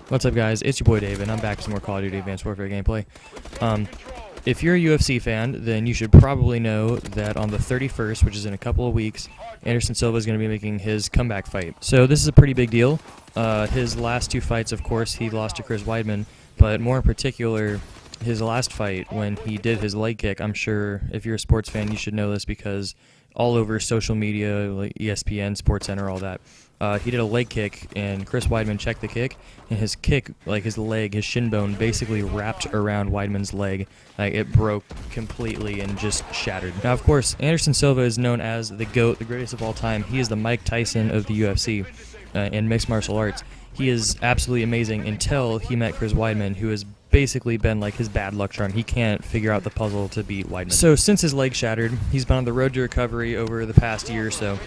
What's up, guys? It's your boy Dave, and I'm back with some more Call of Duty Advanced Warfare gameplay. If you're a UFC fan, then you should probably know that on the 31st, which is in a couple of weeks, Anderson Silva is going to be making his comeback fight. So this is a pretty big deal. His last two fights, of course, he lost to Chris Weidman, but more in particular, his last fight when he did his leg kick. I'm sure if you're a sports fan, you should know this because all over social media, like ESPN, SportsCenter, all that, he did a leg kick, and Chris Weidman checked the kick, and his kick, like his leg, his shin bone, basically wrapped around Weidman's leg. Like, it broke completely and just shattered. Now, of course, Anderson Silva is known as the GOAT, the greatest of all time. He is the Mike Tyson of the UFC in mixed martial arts. He is absolutely amazing until he met Chris Weidman, who has basically been like his bad luck charm. He can't figure out the puzzle to beat Weidman. So since his leg shattered, he's been on the road to recovery over the past year or so,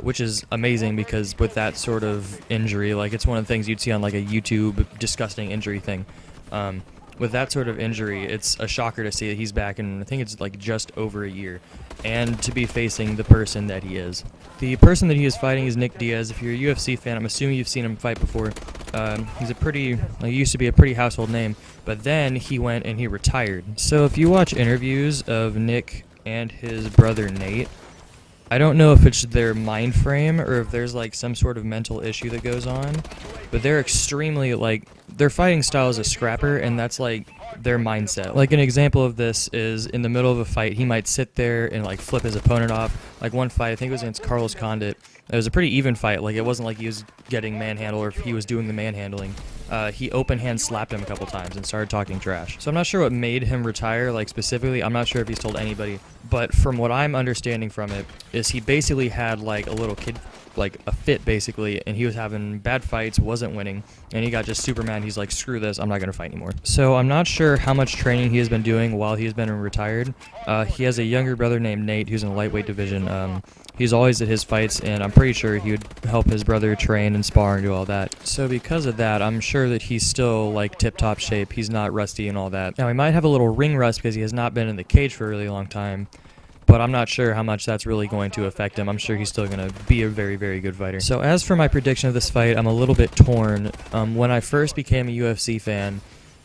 which is amazing because with that sort of injury, like it's one of the things you'd see on like a YouTube disgusting injury thing. With that sort of injury, it's a shocker to see that he's back, and I think it's like just over a year, and to be facing the person that he is. The person that he is fighting is Nick Diaz. If you're a UFC fan, I'm assuming you've seen him fight before. He's a pretty, like, he used to be a pretty household name, but then he went and he retired. So if you watch interviews of Nick and his brother Nate, I don't know if it's their mind frame or if there's like some sort of mental issue that goes on, but they're extremely, like, their fighting style is a scrapper, and that's like their mindset. Like, an example of this is in the middle of a fight, he might sit there and like flip his opponent off. Like one fight, I think it was against Carlos Condit. It was a pretty even fight. Like, it wasn't like he was getting manhandled or if he was doing the manhandling. He open hand slapped him a couple times and started talking trash. So I'm not sure what made him retire, like specifically. I'm not sure if he's told anybody. But from what I'm understanding from it, is he basically had like a little kid, like a fit basically, and he was having bad fights, wasn't winning, and he got just super mad. He's like, screw this, I'm not going to fight anymore. So I'm not sure how much training he has been doing while he's been retired. He has a younger brother named Nate who's in the lightweight division. He's always at his fights, and I'm pretty sure he would help his brother train and spar and do all that. So because of that, I'm sure that he's still like tip-top shape. He's not rusty and all that. Now, he might have a little ring rust because he has not been in the cage for a really long time, but I'm not sure how much that's really going to affect him. I'm sure he's still going to be a very, very good fighter. So as for my prediction of this fight, I'm a little bit torn. When I first became a UFC fan,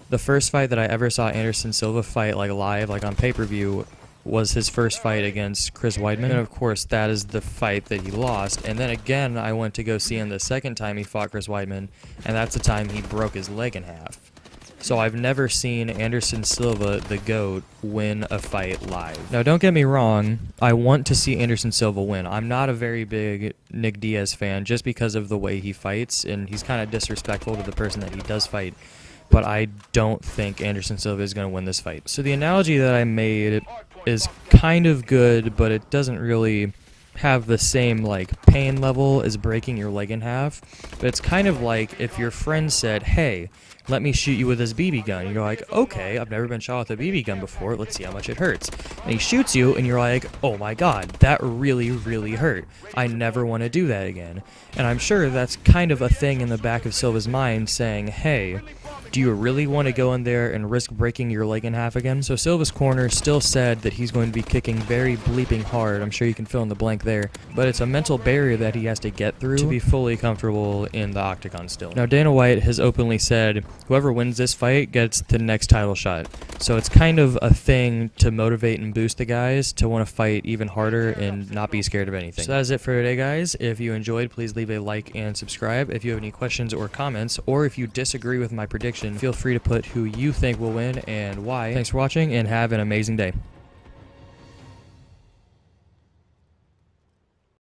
the first fight that I ever saw Anderson Silva fight like live, like on pay-per-view, was his first fight against Chris Weidman. And of course, that is the fight that he lost. And then again, I went to go see him the second time he fought Chris Weidman, and that's the time he broke his leg in half. So I've never seen Anderson Silva, the GOAT, win a fight live. Now, don't get me wrong, I want to see Anderson Silva win. I'm not a very big Nick Diaz fan just because of the way he fights, and he's kind of disrespectful to the person that he does fight. But I don't think Anderson Silva is going to win this fight. So the analogy that I made is kind of good, but it doesn't really have the same like pain level as breaking your leg in half. But it's kind of like if your friend said, hey, let me shoot you with this BB gun. And you're like, okay, I've never been shot with a BB gun before. Let's see how much it hurts. And he shoots you, and you're like, oh my god, that really, really hurt. I never want to do that again. And I'm sure that's kind of a thing in the back of Silva's mind saying, hey, do you really want to go in there and risk breaking your leg in half again? So Silva's corner still said that he's going to be kicking very bleeping hard. I'm sure you can fill in the blank there. But it's a mental barrier that he has to get through to be fully comfortable in the octagon still. Now, Dana White has openly said whoever wins this fight gets the next title shot. So it's kind of a thing to motivate and boost the guys to want to fight even harder and not be scared of anything. So that is it for today, guys. If you enjoyed, please leave a like and subscribe. If you have any questions or comments, or if you disagree with my prediction, feel free to put who you think will win and why. Thanks for watching, and have an amazing day.